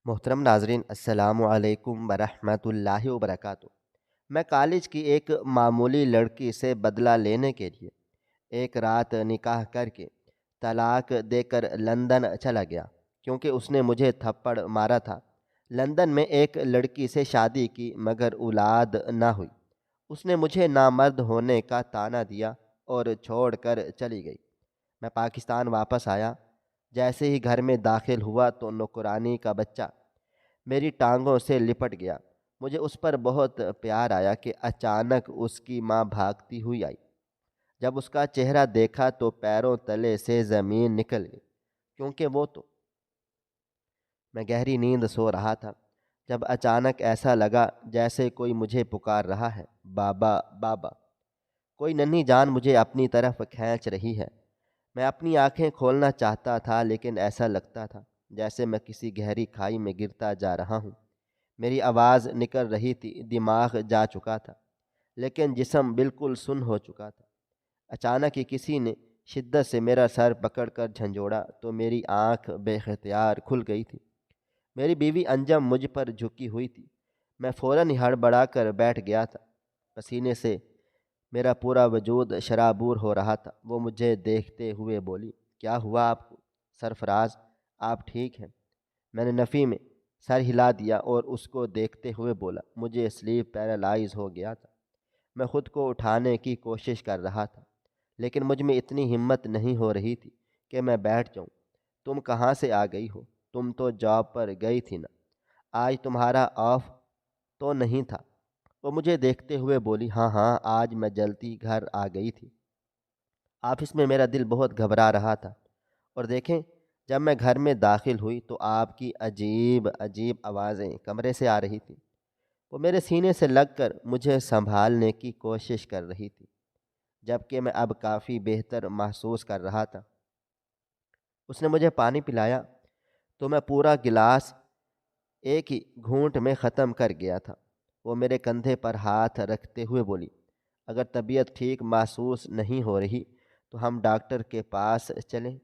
محترم ناظرین، السلام علیکم ورحمۃ اللہ وبرکاتہ۔ میں کالج کی ایک معمولی لڑکی سے بدلہ لینے کے لیے ایک رات نکاح کر کے طلاق دے کر لندن چلا گیا، کیونکہ اس نے مجھے تھپڑ مارا تھا۔ لندن میں ایک لڑکی سے شادی کی مگر اولاد نہ ہوئی۔ اس نے مجھے نامرد ہونے کا طعنہ دیا اور چھوڑ کر چلی گئی۔ میں پاکستان واپس آیا۔ جیسے ہی گھر میں داخل ہوا تو نوکرانی کا بچہ میری ٹانگوں سے لپٹ گیا۔ مجھے اس پر بہت پیار آیا کہ اچانک اس کی ماں بھاگتی ہوئی آئی۔ جب اس کا چہرہ دیکھا تو پیروں تلے سے زمین نکل گئی، کیونکہ وہ تو میں گہری نیند سو رہا تھا جب اچانک ایسا لگا جیسے کوئی مجھے پکار رہا ہے، بابا بابا۔ کوئی ننھی جان مجھے اپنی طرف کھینچ رہی ہے۔ میں اپنی آنکھیں کھولنا چاہتا تھا لیکن ایسا لگتا تھا جیسے میں کسی گہری کھائی میں گرتا جا رہا ہوں۔ میری آواز نکل رہی تھی، دماغ جا چکا تھا، لیکن جسم بالکل سن ہو چکا تھا۔ اچانک ہی کسی نے شدت سے میرا سر پکڑ کر جھنجھوڑا تو میری آنکھ بے اختیار کھل گئی تھی۔ میری بیوی انجم مجھ پر جھکی ہوئی تھی۔ میں فوراً ہی ہڑبڑا کر بیٹھ گیا تھا۔ پسینے سے میرا پورا وجود شرابور ہو رہا تھا۔ وہ مجھے دیکھتے ہوئے بولی، کیا ہوا آپ کو سرفراز؟ آپ ٹھیک ہیں؟ میں نے نفی میں سر ہلا دیا اور اس کو دیکھتے ہوئے بولا، مجھے سلیپ پیرالائز ہو گیا تھا۔ میں خود کو اٹھانے کی کوشش کر رہا تھا، لیکن مجھ میں اتنی ہمت نہیں ہو رہی تھی کہ میں بیٹھ جاؤں۔ تم کہاں سے آ گئی ہو؟ تم تو جاب پر گئی تھی نا؟ آج تمہارا آف تو نہیں تھا؟ وہ مجھے دیکھتے ہوئے بولی، ہاں ہاں، آج میں جلدی گھر آ گئی تھی۔ آفس میں میرا دل بہت گھبرا رہا تھا، اور دیکھیں، جب میں گھر میں داخل ہوئی تو آپ کی عجیب عجیب آوازیں کمرے سے آ رہی تھیں۔ وہ میرے سینے سے لگ کر مجھے سنبھالنے کی کوشش کر رہی تھی، جبکہ میں اب کافی بہتر محسوس کر رہا تھا۔ اس نے مجھے پانی پلایا تو میں پورا گلاس ایک ہی گھونٹ میں ختم کر گیا تھا۔ وہ میرے کندھے پر ہاتھ رکھتے ہوئے بولی، اگر طبیعت ٹھیک محسوس نہیں ہو رہی تو ہم ڈاکٹر کے پاس چلیں؟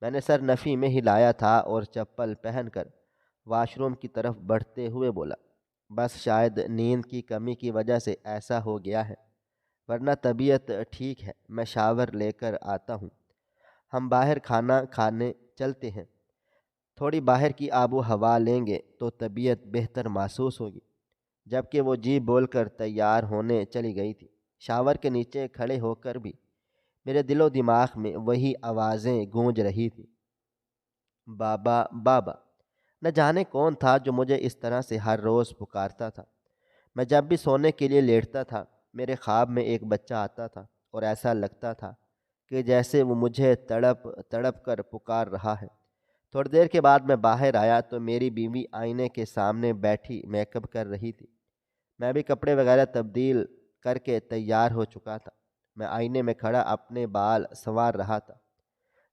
میں نے سر نفی میں ہلایا تھا اور چپل پہن کر واش روم کی طرف بڑھتے ہوئے بولا، بس شاید نیند کی کمی کی وجہ سے ایسا ہو گیا ہے، ورنہ طبیعت ٹھیک ہے۔ میں شاور لے کر آتا ہوں، ہم باہر کھانا کھانے چلتے ہیں۔ تھوڑی باہر کی آب و ہوا لیں گے تو طبیعت بہتر محسوس ہوگی۔ جبکہ وہ جی بول کر تیار ہونے چلی گئی تھی، شاور کے نیچے کھڑے ہو کر بھی میرے دل و دماغ میں وہی آوازیں گونج رہی تھی، بابا بابا۔ نہ جانے کون تھا جو مجھے اس طرح سے ہر روز پکارتا تھا۔ میں جب بھی سونے کے لیے لیٹتا تھا، میرے خواب میں ایک بچہ آتا تھا اور ایسا لگتا تھا کہ جیسے وہ مجھے تڑپ تڑپ کر پکار رہا ہے۔ تھوڑی دیر کے بعد میں باہر آیا تو میری بیوی آئینے کے سامنے بیٹھی میک اپ کر رہی تھی۔ میں بھی کپڑے وغیرہ تبدیل کر کے تیار ہو چکا تھا۔ میں آئینے میں کھڑا اپنے بال سنوار رہا تھا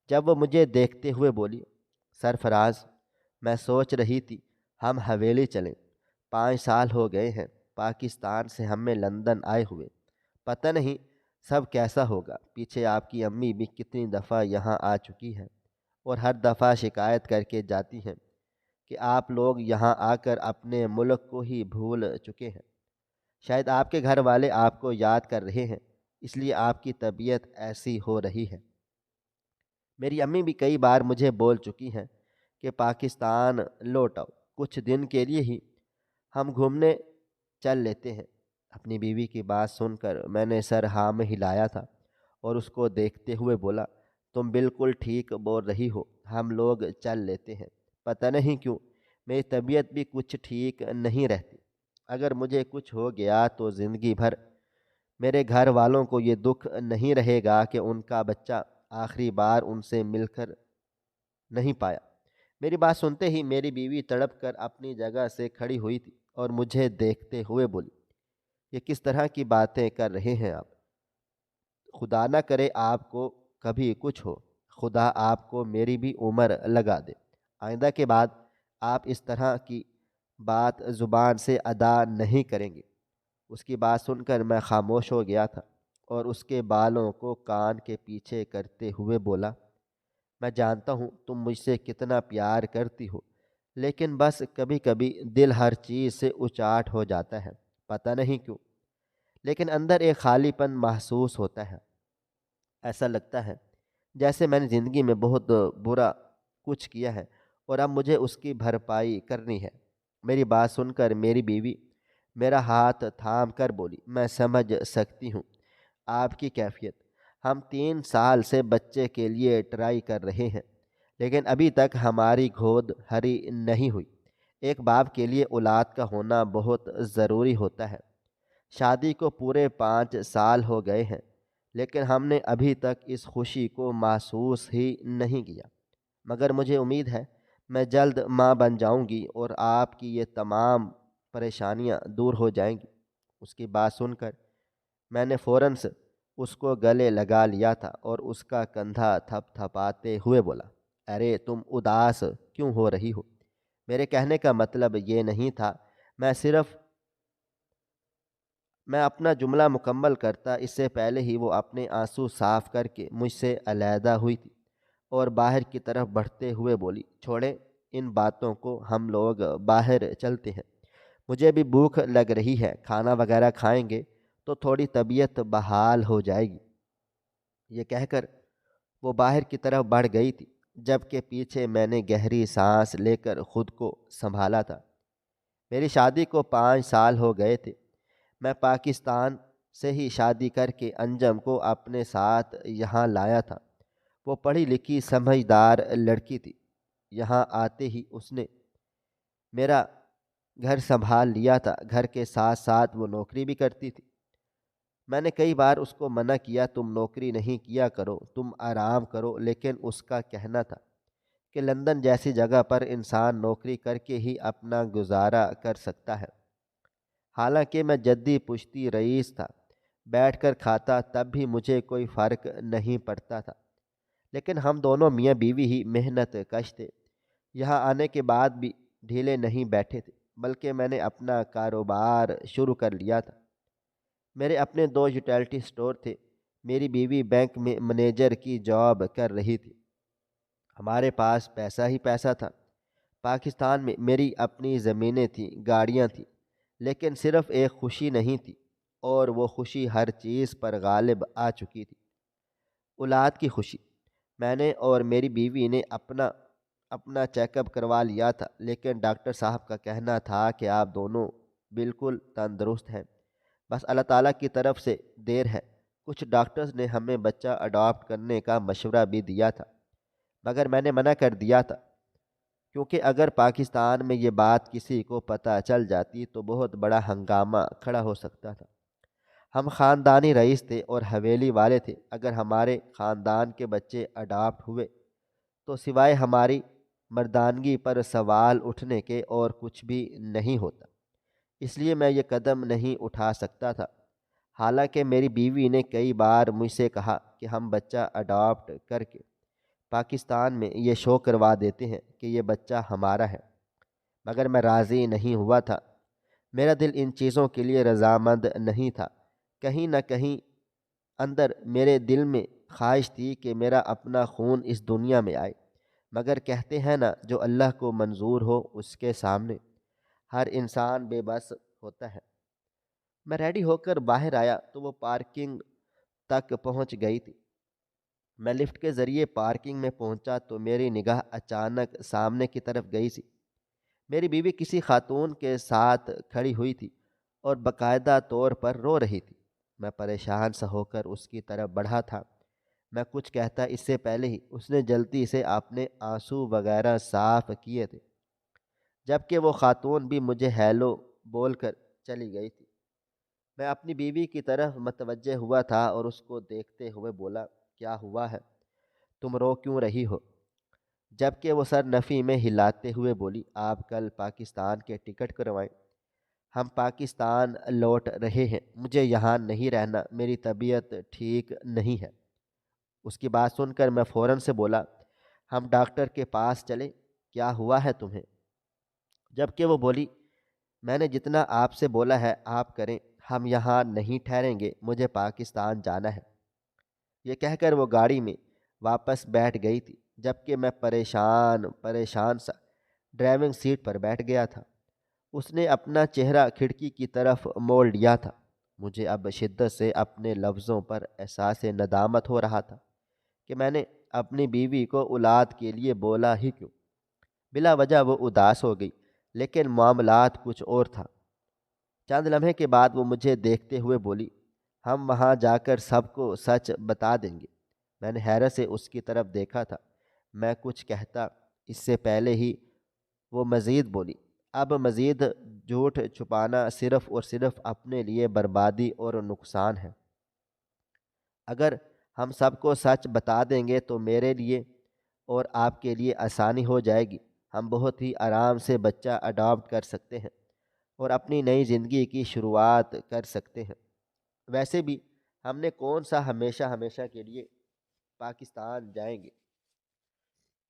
جب وہ مجھے دیکھتے ہوئے بولی، سرفراز، میں سوچ رہی تھی ہم حویلی چلیں۔ 5 سال ہو گئے ہیں پاکستان سے ہمیں لندن آئے ہوئے۔ پتہ نہیں سب کیسا ہوگا۔ پیچھے آپ کی امی بھی کتنی دفعہ یہاں آ چکی ہیں اور ہر دفعہ شکایت کر کے جاتی ہیں کہ آپ لوگ یہاں آ کر اپنے ملک کو ہی بھول چکے ہیں۔ شاید آپ کے گھر والے آپ کو یاد کر رہے ہیں، اس لیے آپ کی طبیعت ایسی ہو رہی ہے۔ میری امی بھی کئی بار مجھے بول چکی ہیں کہ پاکستان لوٹ آؤ، کچھ دن کے لیے ہی ہم گھومنے چل لیتے ہیں۔ اپنی بیوی کی بات سن کر میں نے سر ہاں میں ہلایا تھا اور اس کو دیکھتے ہوئے بولا، تم بالکل ٹھیک بول رہی ہو، ہم لوگ چل لیتے ہیں۔ پتہ نہیں کیوں میری طبیعت بھی کچھ ٹھیک نہیں رہتی۔ اگر مجھے کچھ ہو گیا تو زندگی بھر میرے گھر والوں کو یہ دکھ نہیں رہے گا کہ ان کا بچہ آخری بار ان سے مل کر نہیں پایا۔ میری بات سنتے ہی میری بیوی تڑپ کر اپنی جگہ سے کھڑی ہوئی تھی اور مجھے دیکھتے ہوئے بولی، یہ کس طرح کی باتیں کر رہے ہیں آپ؟ خدا نہ کرے آپ کو کبھی کچھ ہو، خدا آپ کو میری بھی عمر لگا دے۔ آئندہ کے بعد آپ اس طرح کی بات زبان سے ادا نہیں کریں گے۔ اس کی بات سن کر میں خاموش ہو گیا تھا اور اس کے بالوں کو کان کے پیچھے کرتے ہوئے بولا، میں جانتا ہوں تم مجھ سے کتنا پیار کرتی ہو، لیکن بس کبھی کبھی دل ہر چیز سے اچاٹ ہو جاتا ہے، پتہ نہیں کیوں، لیکن اندر ایک خالی پن محسوس ہوتا ہے۔ ایسا لگتا ہے جیسے میں نے زندگی میں بہت برا کچھ کیا ہے اور اب مجھے اس کی بھرپائی کرنی ہے۔ میری بات سن کر میری بیوی میرا ہاتھ تھام کر بولی، میں سمجھ سکتی ہوں آپ کی کیفیت۔ ہم 3 سال سے بچے کے لیے ٹرائی کر رہے ہیں، لیکن ابھی تک ہماری گود ہری نہیں ہوئی۔ ایک باپ کے لیے اولاد کا ہونا بہت ضروری ہوتا ہے۔ شادی کو پورے 5 سال ہو گئے ہیں، لیکن ہم نے ابھی تک اس خوشی کو محسوس ہی نہیں کیا، مگر مجھے امید ہے میں جلد ماں بن جاؤں گی اور آپ کی یہ تمام پریشانیاں دور ہو جائیں گی۔ اس کی بات سن کر میں نے فوراً سے اس کو گلے لگا لیا تھا اور اس کا کندھا تھپ تھپاتے ہوئے بولا، ارے تم اداس کیوں ہو رہی ہو؟ میرے کہنے کا مطلب یہ نہیں تھا۔ میں صرف میں اپنا جملہ مکمل کرتا اس سے پہلے ہی وہ اپنے آنسو صاف کر کے مجھ سے علیحدہ ہوئی تھی اور باہر کی طرف بڑھتے ہوئے بولی، چھوڑیں ان باتوں کو، ہم لوگ باہر چلتے ہیں، مجھے بھی بھوک لگ رہی ہے، کھانا وغیرہ کھائیں گے تو تھوڑی طبیعت بحال ہو جائے گی۔ یہ کہہ کر وہ باہر کی طرف بڑھ گئی تھی، جبکہ پیچھے میں نے گہری سانس لے کر خود کو سنبھالا تھا۔ میری شادی کو 5 سال ہو گئے تھے۔ میں پاکستان سے ہی شادی کر کے انجم کو اپنے ساتھ یہاں لایا تھا۔ وہ پڑھی لکھی سمجھدار لڑکی تھی۔ یہاں آتے ہی اس نے میرا گھر سنبھال لیا تھا، گھر کے ساتھ ساتھ وہ نوکری بھی کرتی تھی۔ میں نے کئی بار اس کو منع کیا، تم نوکری نہیں کیا کرو، تم آرام کرو، لیکن اس کا کہنا تھا کہ لندن جیسی جگہ پر انسان نوکری کر کے ہی اپنا گزارا کر سکتا ہے۔ حالانکہ میں جدی پشتی رئیس تھا، بیٹھ کر کھاتا تب بھی مجھے کوئی فرق نہیں پڑتا تھا، لیکن ہم دونوں میاں بیوی ہی محنت کش تھے۔ یہاں آنے کے بعد بھی ڈھیلے نہیں بیٹھے تھے، بلکہ میں نے اپنا کاروبار شروع کر لیا تھا۔ میرے اپنے 2 یوٹیلٹی سٹور تھے، میری بیوی بینک میں منیجر کی جاب کر رہی تھی۔ ہمارے پاس پیسہ ہی پیسہ تھا۔ پاکستان میں میری اپنی زمینیں تھیں، گاڑیاں تھیں، لیکن صرف ایک خوشی نہیں تھی، اور وہ خوشی ہر چیز پر غالب آ چکی تھی، اولاد کی خوشی۔ میں نے اور میری بیوی نے اپنا چیک اپ کروا لیا تھا، لیکن ڈاکٹر صاحب کا کہنا تھا کہ آپ دونوں بالکل تندرست ہیں، بس اللہ تعالیٰ کی طرف سے دیر ہے۔ کچھ ڈاکٹرز نے ہمیں بچہ اڈاپٹ کرنے کا مشورہ بھی دیا تھا، مگر میں نے منع کر دیا تھا، کیونکہ اگر پاکستان میں یہ بات کسی کو پتہ چل جاتی تو بہت بڑا ہنگامہ کھڑا ہو سکتا تھا۔ ہم خاندانی رئیس تھے اور حویلی والے تھے، اگر ہمارے خاندان کے بچے اڈاپٹ ہوئے تو سوائے ہماری مردانگی پر سوال اٹھنے کے اور کچھ بھی نہیں ہوتا، اس لیے میں یہ قدم نہیں اٹھا سکتا تھا۔ حالانکہ میری بیوی نے کئی بار مجھ سے کہا کہ ہم بچہ اڈاپٹ کر کے پاکستان میں یہ شو کروا دیتے ہیں کہ یہ بچہ ہمارا ہے، مگر میں راضی نہیں ہوا تھا۔ میرا دل ان چیزوں کے لیے رضامند نہیں تھا۔ کہیں نہ کہیں اندر میرے دل میں خواہش تھی کہ میرا اپنا خون اس دنیا میں آئے، مگر کہتے ہیں نا، جو اللہ کو منظور ہو اس کے سامنے ہر انسان بے بس ہوتا ہے۔ میں ریڈی ہو کر باہر آیا تو وہ پارکنگ تک پہنچ گئی تھی۔ میں لفٹ کے ذریعے پارکنگ میں پہنچا تو میری نگاہ اچانک سامنے کی طرف گئی سی۔ میری بیوی کسی خاتون کے ساتھ کھڑی ہوئی تھی اور باقاعدہ طور پر رو رہی تھی۔ میں پریشان سا ہو کر اس کی طرف بڑھا تھا۔ میں کچھ کہتا اس سے پہلے ہی اس نے جلدی سے اپنے آنسو وغیرہ صاف کیے تھے، جبکہ وہ خاتون بھی مجھے ہیلو بول کر چلی گئی تھی۔ میں اپنی بیوی کی طرف متوجہ ہوا تھا اور اس کو دیکھتے ہوئے بولا، کیا ہوا ہے؟ تم رو کیوں رہی ہو؟ جبکہ وہ سر نفی میں ہلاتے ہوئے بولی، آپ کل پاکستان کے ٹکٹ کروائیں، ہم پاکستان لوٹ رہے ہیں، مجھے یہاں نہیں رہنا، میری طبیعت ٹھیک نہیں ہے۔ اس کی بات سن کر میں فوراً سے بولا، ہم ڈاکٹر کے پاس چلیں، کیا ہوا ہے تمہیں؟ جبکہ وہ بولی، میں نے جتنا آپ سے بولا ہے آپ کریں، ہم یہاں نہیں ٹھہریں گے، مجھے پاکستان جانا ہے۔ یہ کہہ کر وہ گاڑی میں واپس بیٹھ گئی تھی، جبکہ میں پریشان سا ڈرائیونگ سیٹ پر بیٹھ گیا تھا۔ اس نے اپنا چہرہ کھڑکی کی طرف موڑ لیا تھا۔ مجھے اب شدت سے اپنے لفظوں پر احساس ندامت ہو رہا تھا کہ میں نے اپنی بیوی کو اولاد کے لیے بولا ہی کیوں۔ بلا وجہ وہ اداس ہو گئی، لیکن معاملات کچھ اور تھا۔ چند لمحے کے بعد وہ مجھے دیکھتے ہوئے بولی، ہم وہاں جا کر سب کو سچ بتا دیں گے۔ میں نے حیرت سے اس کی طرف دیکھا تھا۔ میں کچھ کہتا اس سے پہلے ہی وہ مزید بولی، اب مزید جھوٹ چھپانا صرف اور صرف اپنے لیے بربادی اور نقصان ہے۔ اگر ہم سب کو سچ بتا دیں گے تو میرے لیے اور آپ کے لیے آسانی ہو جائے گی۔ ہم بہت ہی آرام سے بچہ اڈاپٹ کر سکتے ہیں اور اپنی نئی زندگی کی شروعات کر سکتے ہیں۔ ویسے بھی ہم نے کون سا ہمیشہ ہمیشہ کے لیے پاکستان جائیں گے،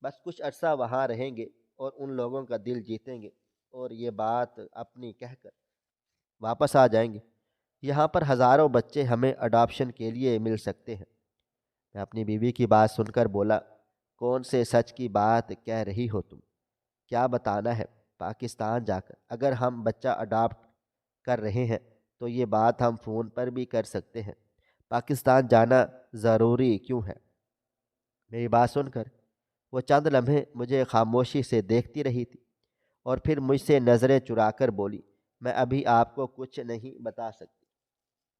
بس کچھ عرصہ وہاں رہیں گے اور ان لوگوں کا دل جیتیں گے اور یہ بات اپنی کہہ کر واپس آ جائیں گے۔ یہاں پر ہزاروں بچے ہمیں اڈاپشن کے لیے مل سکتے ہیں۔ میں اپنی بیوی کی بات سن کر بولا، کون سے سچ کی بات کہہ رہی ہو تم؟ کیا بتانا ہے پاکستان جا کر؟ اگر ہم بچہ اڈاپٹ کر رہے ہیں تو یہ بات ہم فون پر بھی کر سکتے ہیں۔ پاکستان جانا ضروری کیوں ہے؟ میری بات سن کر وہ چند لمحے مجھے خاموشی سے دیکھتی رہی تھی اور پھر مجھ سے نظریں چرا کر بولی، میں ابھی آپ کو کچھ نہیں بتا سکتی،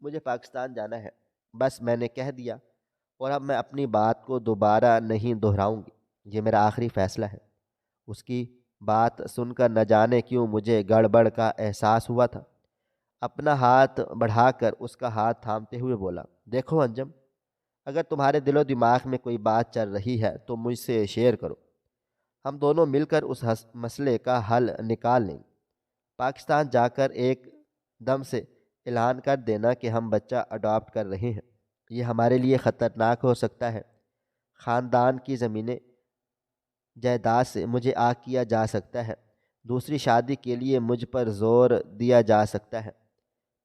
مجھے پاکستان جانا ہے، بس میں نے کہہ دیا اور اب میں اپنی بات کو دوبارہ نہیں دہراؤں گی، یہ میرا آخری فیصلہ ہے۔ اس کی بات سن کر نہ جانے کیوں مجھے گڑبڑ کا احساس ہوا تھا۔ اپنا ہاتھ بڑھا کر اس کا ہاتھ تھامتے ہوئے بولا، دیکھو انجم، اگر تمہارے دل و دماغ میں کوئی بات چل رہی ہے تو مجھ سے شیئر کرو، ہم دونوں مل کر اس مسئلے کا حل نکال لیں گے۔ پاکستان جا کر ایک دم سے اعلان کر دینا کہ ہم بچہ اڈاپٹ کر رہے ہیں، یہ ہمارے لیے خطرناک ہو سکتا ہے۔ خاندان کی زمینیں جائیداد سے مجھے آگ کیا جا سکتا ہے، دوسری شادی کے لیے مجھ پر زور دیا جا سکتا ہے۔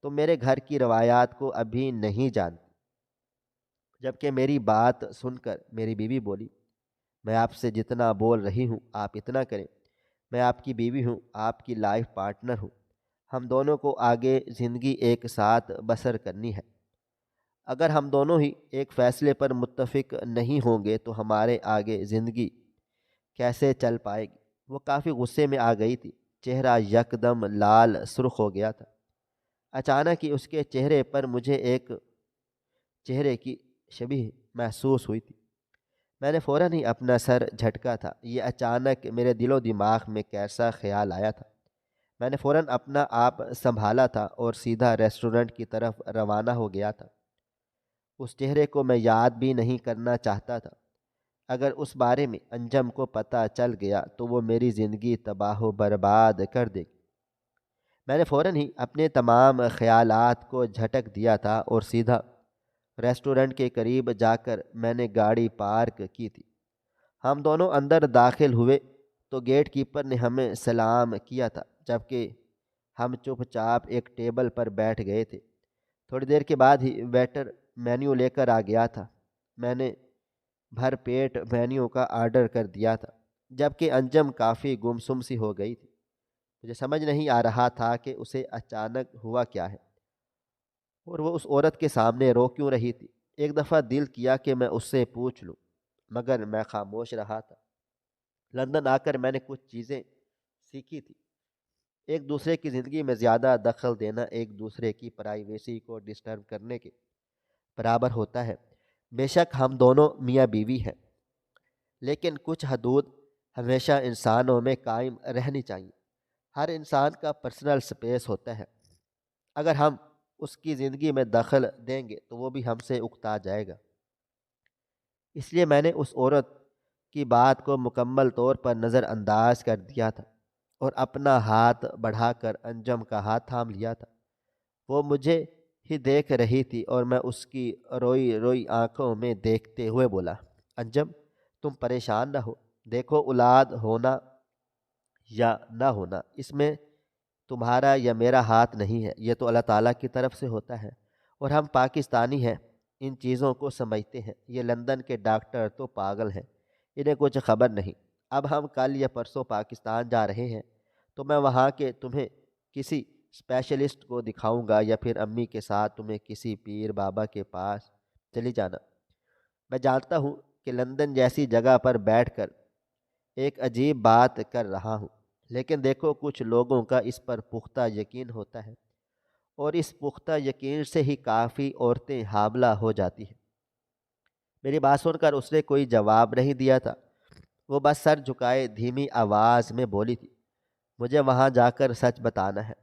تو میرے گھر کی روایات کو ابھی نہیں جانتی۔ جبکہ میری بات سن کر میری بیوی بولی، میں آپ سے جتنا بول رہی ہوں آپ اتنا کریں، میں آپ کی بیوی ہوں، آپ کی لائف پارٹنر ہوں، ہم دونوں کو آگے زندگی ایک ساتھ بسر کرنی ہے۔ اگر ہم دونوں ہی ایک فیصلے پر متفق نہیں ہوں گے تو ہمارے آگے زندگی کیسے چل پائے گی؟ وہ کافی غصے میں آ گئی تھی، چہرہ یکدم لال سرخ ہو گیا تھا۔ اچانک ہی اس کے چہرے پر مجھے ایک چہرے کی شبیہ محسوس ہوئی تھی۔ میں نے فوراً ہی اپنا سر جھٹکا تھا، یہ اچانک میرے دل و دماغ میں کیسا خیال آیا تھا؟ میں نے فوراً اپنا آپ سنبھالا تھا اور سیدھا ریسٹورنٹ کی طرف روانہ ہو گیا تھا۔ اس چہرے کو میں یاد بھی نہیں کرنا چاہتا تھا۔ اگر اس بارے میں انجم کو پتہ چل گیا تو وہ میری زندگی تباہ و برباد کر دے گی۔ میں نے فوراً ہی اپنے تمام خیالات کو جھٹک دیا تھا اور سیدھا ریسٹورنٹ کے قریب جا کر میں نے گاڑی پارک کی تھی۔ ہم دونوں اندر داخل ہوئے تو گیٹ کیپر نے ہمیں سلام کیا تھا، جبکہ ہم چپ چاپ ایک ٹیبل پر بیٹھ گئے تھے۔ تھوڑی دیر کے بعد ہی ویٹر مینیو لے کر آ گیا تھا۔ میں نے بھر پیٹ مینیو کا آرڈر کر دیا تھا، جبکہ انجم کافی گمسم سی ہو گئی تھی۔ مجھے سمجھ نہیں آ رہا تھا کہ اسے اچانک ہوا کیا ہے اور وہ اس عورت کے سامنے رو کیوں رہی تھی۔ ایک دفعہ دل کیا کہ میں اس سے پوچھ لوں، مگر میں خاموش رہا تھا۔ لندن آ کر میں نے کچھ چیزیں سیکھی تھی۔ ایک دوسرے کی زندگی میں زیادہ دخل دینا ایک دوسرے کی پرائیویسی کو ڈسٹرب کرنے کے برابر ہوتا ہے۔ بے شک ہم دونوں میاں بیوی ہیں، لیکن کچھ حدود ہمیشہ انسانوں میں قائم رہنی چاہیے۔ ہر انسان کا پرسنل سپیس ہوتا ہے، اگر ہم اس کی زندگی میں دخل دیں گے تو وہ بھی ہم سے اکتا جائے گا۔ اس لیے میں نے اس عورت کی بات کو مکمل طور پر نظر انداز کر دیا تھا اور اپنا ہاتھ بڑھا کر انجم کا ہاتھ تھام لیا تھا۔ وہ مجھے ہی دیکھ رہی تھی اور میں اس کی روئی روئی آنکھوں میں دیکھتے ہوئے بولا، انجم تم پریشان نہ ہو، دیکھو اولاد ہونا یا نہ ہونا اس میں تمہارا یا میرا ہاتھ نہیں ہے، یہ تو اللہ تعالیٰ کی طرف سے ہوتا ہے، اور ہم پاکستانی ہیں، ان چیزوں کو سمجھتے ہیں۔ یہ لندن کے ڈاکٹر تو پاگل ہیں، انہیں کچھ خبر نہیں۔ اب ہم کل یا پرسوں پاکستان جا رہے ہیں، تو میں وہاں کے تمہیں کسی اسپیشلسٹ کو دکھاؤں گا، یا پھر امی کے ساتھ تمہیں کسی پیر بابا کے پاس چلی جانا۔ میں جانتا ہوں کہ لندن جیسی جگہ پر بیٹھ کر ایک عجیب بات کر رہا ہوں، لیکن دیکھو کچھ لوگوں کا اس پر پختہ یقین ہوتا ہے، اور اس پختہ یقین سے ہی کافی عورتیں حاملہ ہو جاتی ہیں۔ میری بات سن کر اس نے کوئی جواب نہیں دیا تھا، وہ بس سر جھکائے دھیمی آواز میں بولی تھی، مجھے وہاں جا کر سچ بتانا ہے،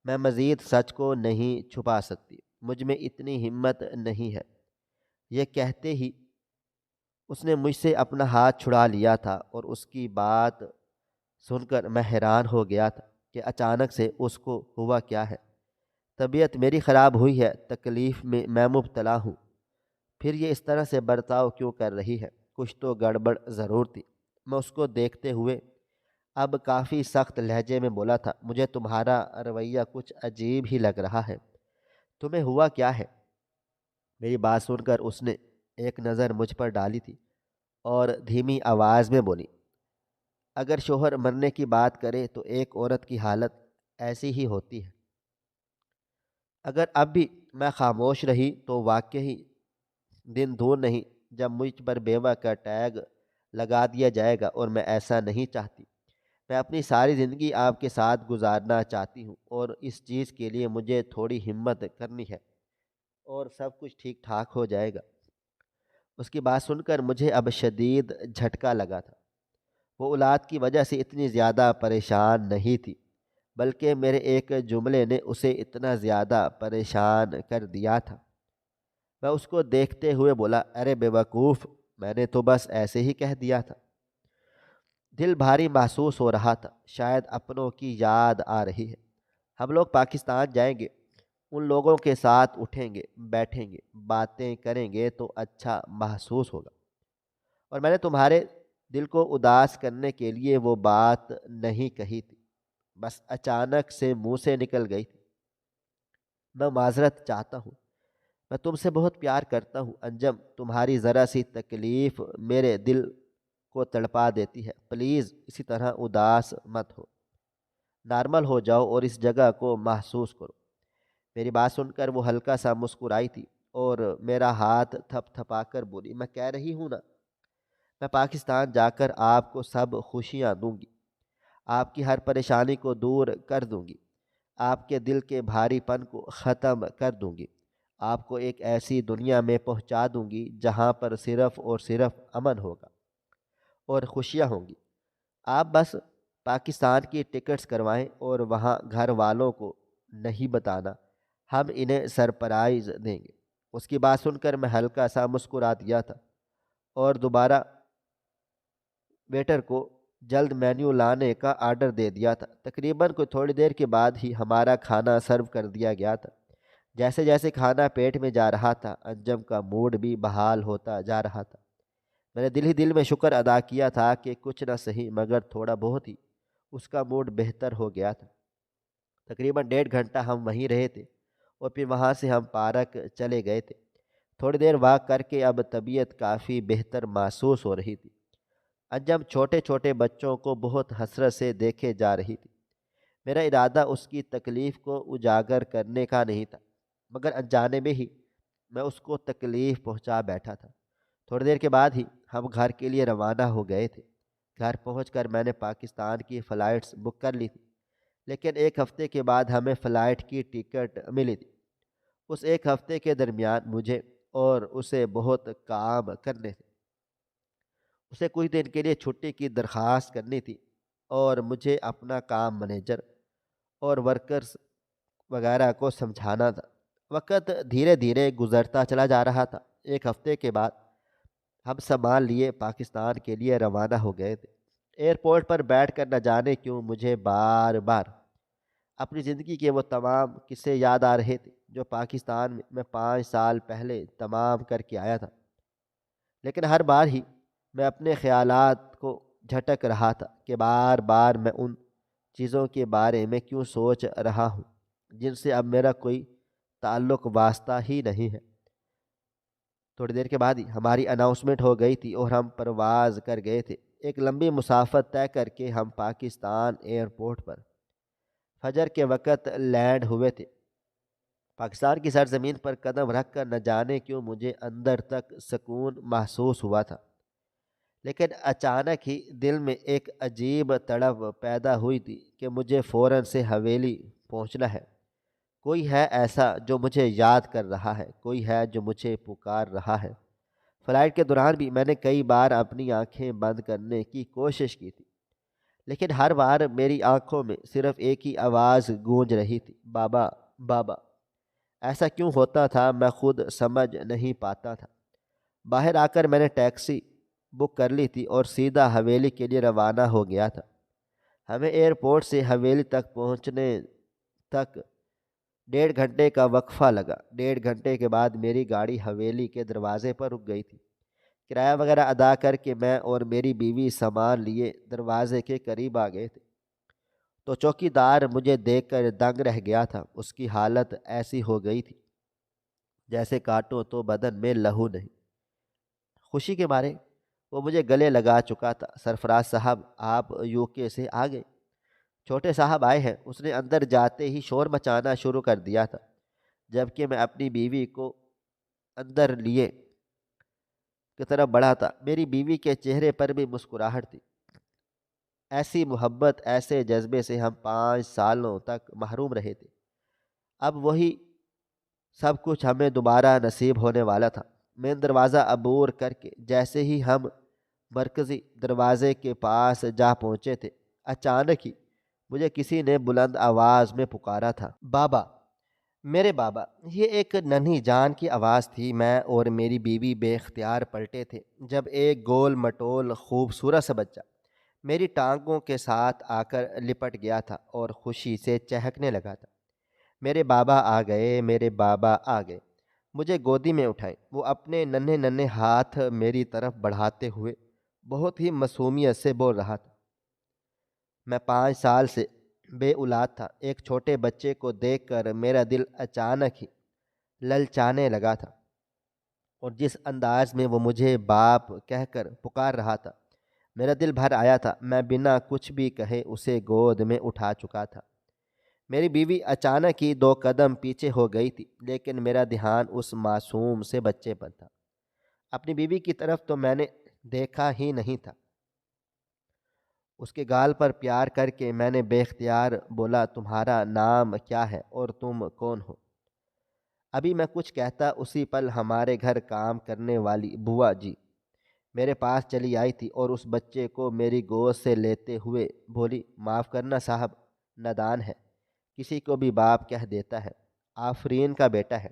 میں مزید سچ کو نہیں چھپا سکتی، مجھ میں اتنی ہمت نہیں ہے۔ یہ کہتے ہی اس نے مجھ سے اپنا ہاتھ چھڑا لیا تھا، اور اس کی بات سن کر میں حیران ہو گیا تھا کہ اچانک سے اس کو ہوا کیا ہے۔ طبیعت میری خراب ہوئی ہے، تکلیف میں مبتلا ہوں، پھر یہ اس طرح سے برتاؤ کیوں کر رہی ہے؟ کچھ تو گڑبڑ ضرور تھی۔ میں اس کو دیکھتے ہوئے اب کافی سخت لہجے میں بولا تھا، مجھے تمہارا رویہ کچھ عجیب ہی لگ رہا ہے، تمہیں ہوا کیا ہے؟ میری بات سن کر اس نے ایک نظر مجھ پر ڈالی تھی اور دھیمی آواز میں بولی، اگر شوہر مرنے کی بات کرے تو ایک عورت کی حالت ایسی ہی ہوتی ہے۔ اگر اب بھی میں خاموش رہی تو واقعی دن دور نہیں جب مجھ پر بیوہ کا ٹیگ لگا دیا جائے گا، اور میں ایسا نہیں چاہتی۔ میں اپنی ساری زندگی آپ کے ساتھ گزارنا چاہتی ہوں، اور اس چیز کے لیے مجھے تھوڑی ہمت کرنی ہے، اور سب کچھ ٹھیک ٹھاک ہو جائے گا۔ اس کی بات سن کر مجھے اب شدید جھٹکا لگا تھا۔ وہ اولاد کی وجہ سے اتنی زیادہ پریشان نہیں تھی، بلکہ میرے ایک جملے نے اسے اتنا زیادہ پریشان کر دیا تھا۔ میں اس کو دیکھتے ہوئے بولا، ارے بے وقوف، میں نے تو بس ایسے ہی کہہ دیا تھا۔ دل بھاری محسوس ہو رہا تھا، شاید اپنوں کی یاد آ رہی ہے۔ ہم لوگ پاکستان جائیں گے، ان لوگوں کے ساتھ اٹھیں گے، بیٹھیں گے، باتیں کریں گے تو اچھا محسوس ہوگا، اور میں نے تمہارے دل کو اداس کرنے کے لیے وہ بات نہیں کہی تھی، بس اچانک سے منہ سے نکل گئی تھی۔ میں معذرت چاہتا ہوں، میں تم سے بہت پیار کرتا ہوں انجم، تمہاری ذرا سی تکلیف میرے دل کو تڑپا دیتی ہے، پلیز اسی طرح اداس مت ہو، نارمل ہو جاؤ اور اس جگہ کو محسوس کرو۔ میری بات سن کر وہ ہلکا سا مسکرائی تھی اور میرا ہاتھ تھپ تھپا کر بولی، میں کہہ رہی ہوں نا، میں پاکستان جا کر آپ کو سب خوشیاں دوں گی، آپ کی ہر پریشانی کو دور کر دوں گی، آپ کے دل کے بھاری پن کو ختم کر دوں گی، آپ کو ایک ایسی دنیا میں پہنچا دوں گی جہاں پر صرف اور صرف امن ہوگا اور خوشیاں ہوں گی۔ آپ بس پاکستان کی ٹکٹس کروائیں اور وہاں گھر والوں کو نہیں بتانا، ہم انہیں سرپرائز دیں گے۔ اس کی بات سن کر میں ہلکا سا مسکرا دیا تھا اور دوبارہ ویٹر کو جلد مینیو لانے کا آرڈر دے دیا تھا۔ تقریباً کوئی تھوڑی دیر کے بعد ہی ہمارا کھانا سرو کر دیا گیا تھا۔ جیسے جیسے کھانا پیٹ میں جا رہا تھا، انجم کا موڈ بھی بحال ہوتا جا رہا تھا۔ میں نے دل ہی دل میں شکر ادا کیا تھا کہ کچھ نہ صحیح مگر تھوڑا بہت ہی اس کا موڈ بہتر ہو گیا تھا۔ تقریباً 1.5 گھنٹہ ہم وہیں رہے تھے، اور پھر وہاں سے ہم پارک چلے گئے تھے۔ تھوڑی دیر واک کر کے اب طبیعت کافی بہتر محسوس ہو رہی تھی۔ انجم چھوٹے چھوٹے بچوں کو بہت حسرت سے دیکھے جا رہی تھی۔ میرا ارادہ اس کی تکلیف کو اجاگر کرنے کا نہیں تھا، مگر انجانے میں ہی میں اس کو تکلیف پہنچا بیٹھا تھا۔ تھوڑی دیر کے بعد ہی ہم گھر کے لیے روانہ ہو گئے تھے۔ گھر پہنچ کر میں نے پاکستان کی فلائٹس بک کر لی تھی، لیکن 1 ہفتے کے بعد ہمیں فلائٹ کی ٹکٹ ملی تھی۔ اس 1 ہفتے کے درمیان مجھے اور اسے بہت کام کرنے تھے۔ اسے کچھ دن کے لیے چھٹی کی درخواست کرنی تھی، اور مجھے اپنا کام مینیجر اور ورکرز وغیرہ کو سمجھانا تھا۔ وقت دھیرے دھیرے گزرتا چلا جا رہا تھا۔ 1 ہفتے کے بعد ہم سامان لیے پاکستان کے لیے روانہ ہو گئے تھے۔ ایئرپورٹ پر بیٹھ کر نہ جانے کیوں مجھے بار بار اپنی زندگی کے وہ تمام قصے یاد آ رہے تھے جو پاکستان میں 5 سال پہلے تمام کر کے آیا تھا، لیکن ہر بار ہی میں اپنے خیالات کو جھٹک رہا تھا کہ بار بار میں ان چیزوں کے بارے میں کیوں سوچ رہا ہوں جن سے اب میرا کوئی تعلق واسطہ ہی نہیں ہے۔ تھوڑی دیر کے بعد ہی ہماری اناؤنسمنٹ ہو گئی تھی اور ہم پرواز کر گئے تھے۔ ایک لمبی مسافت طے کر کے ہم پاکستان ایئرپورٹ پر فجر کے وقت لینڈ ہوئے تھے۔ پاکستان کی سرزمین پر قدم رکھ کر نہ جانے کیوں مجھے اندر تک سکون محسوس ہوا تھا، لیکن اچانک ہی دل میں ایک عجیب تڑپ پیدا ہوئی تھی کہ مجھے فوراً سے حویلی پہنچنا ہے۔ کوئی ہے ایسا جو مجھے یاد کر رہا ہے، کوئی ہے جو مجھے پکار رہا ہے۔ فلائٹ کے دوران بھی میں نے کئی بار اپنی آنکھیں بند کرنے کی کوشش کی تھی، لیکن ہر بار میری آنکھوں میں صرف ایک ہی آواز گونج رہی تھی، بابا بابا۔ ایسا کیوں ہوتا تھا میں خود سمجھ نہیں پاتا تھا۔ باہر آ کر میں نے ٹیکسی بک کر لی تھی اور سیدھا حویلی کے لیے روانہ ہو گیا تھا۔ ہمیں ایئرپورٹ سے حویلی تک پہنچنے تک 1.5 گھنٹے کا وقفہ لگا۔ 1.5 گھنٹے کے بعد میری گاڑی حویلی کے دروازے پر رک گئی تھی۔ کرایہ وغیرہ ادا کر کے میں اور میری بیوی سامان لیے دروازے کے قریب آ گئے تھے تو چوکیدار مجھے دیکھ کر دنگ رہ گیا تھا۔ اس کی حالت ایسی ہو گئی تھی جیسے کاٹوں تو بدن میں لہو نہیں۔ خوشی کے مارے وہ مجھے گلے لگا چکا تھا۔ سرفراز صاحب، آپ UK سے آ گئے؟ چھوٹے صاحب آئے ہیں، اس نے اندر جاتے ہی شور مچانا شروع کر دیا تھا، جبکہ میں اپنی بیوی کو اندر لیے کی طرف بڑھا تھا۔ میری بیوی کے چہرے پر بھی مسکراہٹ تھی۔ ایسی محبت، ایسے جذبے سے ہم 5 سالوں تک محروم رہے تھے، اب وہی سب کچھ ہمیں دوبارہ نصیب ہونے والا تھا۔ میں دروازہ عبور کر کے جیسے ہی ہم مرکزی دروازے کے پاس جا پہنچے تھے، اچانک ہی مجھے کسی نے بلند آواز میں پکارا تھا، بابا، میرے بابا۔ یہ ایک ننھی جان کی آواز تھی۔ میں اور میری بیوی بے اختیار پلٹے تھے جب ایک گول مٹول خوبصورت سا بچہ میری ٹانگوں کے ساتھ آ کر لپٹ گیا تھا اور خوشی سے چہکنے لگا تھا۔ میرے بابا آ گئے، میرے بابا آ گئے۔ مجھے گودی میں اٹھائیں۔ وہ اپنے ننھے ننھے ہاتھ میری طرف بڑھاتے ہوئے بہت ہی معصومیت سے بول رہا تھا، میں 5 سال سے بے اولاد تھا۔ ایک چھوٹے بچے کو دیکھ کر میرا دل اچانک ہی للچانے لگا تھا، اور جس انداز میں وہ مجھے باپ کہہ کر پکار رہا تھا، میرا دل بھر آیا تھا۔ میں بنا کچھ بھی کہے اسے گود میں اٹھا چکا تھا۔ میری بیوی اچانک ہی 2 قدم پیچھے ہو گئی تھی، لیکن میرا دھیان اس معصوم سے بچے پر تھا۔ اپنی بیوی کی طرف تو میں نے دیکھا ہی نہیں تھا۔ اس کے گال پر پیار کر کے میں نے بے اختیار بولا، تمہارا نام کیا ہے اور تم کون ہو؟ ابھی میں کچھ کہتا اسی پل ہمارے گھر کام کرنے والی بوا جی میرے پاس چلی آئی تھی اور اس بچے کو میری گود سے لیتے ہوئے بولی، معاف کرنا صاحب، نادان ہے، کسی کو بھی باپ کہہ دیتا ہے، آفرین کا بیٹا ہے،